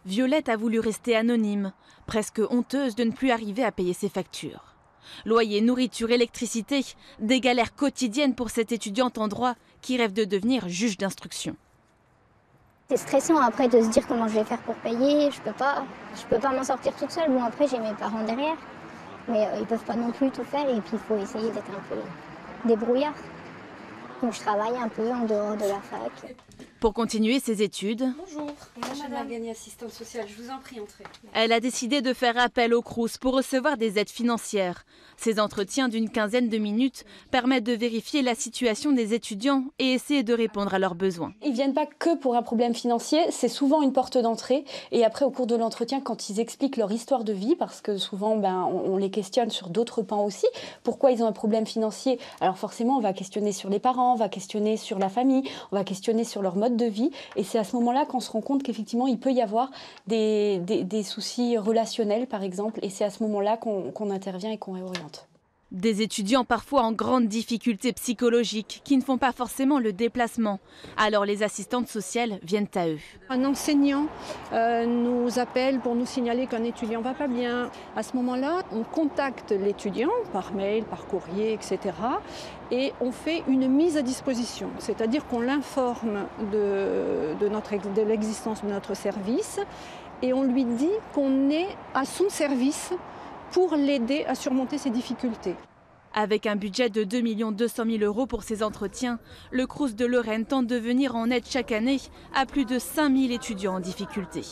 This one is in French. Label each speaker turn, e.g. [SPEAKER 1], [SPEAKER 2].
[SPEAKER 1] Violette a voulu rester anonyme, presque honteuse de ne plus arriver à payer ses factures. Loyer, nourriture, électricité, des galères quotidiennes pour cette étudiante en droit qui rêve de devenir juge d'instruction.
[SPEAKER 2] C'est stressant après de se dire comment je vais faire pour payer, je peux pas m'en sortir toute seule. Bon après j'ai mes parents derrière, mais ils peuvent pas non plus tout faire et puis il faut essayer d'être un peu débrouillard. Donc je travaille un peu en dehors de la fac.
[SPEAKER 1] Pour continuer ses études,
[SPEAKER 3] bonjour, moi je suis Margani, assistante sociale, je vous en prie, entrez.
[SPEAKER 1] Elle a décidé de faire appel au Crous pour recevoir des aides financières. Ces entretiens d'une quinzaine de minutes permettent de vérifier la situation des étudiants et essayer de répondre à leurs besoins.
[SPEAKER 4] Ils ne viennent pas que pour un problème financier, c'est souvent une porte d'entrée. Et après, au cours de l'entretien, quand ils expliquent leur histoire de vie, parce que souvent on les questionne sur d'autres pans aussi, pourquoi ils ont un problème financier, alors forcément on va questionner sur les parents, on va questionner sur la famille, on va questionner sur leur mode de vie. Et c'est à ce moment-là qu'on se rend compte qu'effectivement il peut y avoir des soucis relationnels par exemple. Et c'est à ce moment-là qu'on intervient et qu'on réoriente.
[SPEAKER 1] Des étudiants parfois en grande difficulté psychologique qui ne font pas forcément le déplacement. Alors les assistantes sociales viennent à eux.
[SPEAKER 5] Un enseignant nous appelle pour nous signaler qu'un étudiant ne va pas bien. À ce moment-là, on contacte l'étudiant par mail, par courrier, etc. Et on fait une mise à disposition. C'est-à-dire qu'on l'informe de l'existence de notre service et on lui dit qu'on est à son service pour l'aider à surmonter ses difficultés.
[SPEAKER 1] Avec un budget de 2 200 000 € pour ces entretiens, le Crous de Lorraine tente de venir en aide chaque année à plus de 5 000 étudiants en difficulté.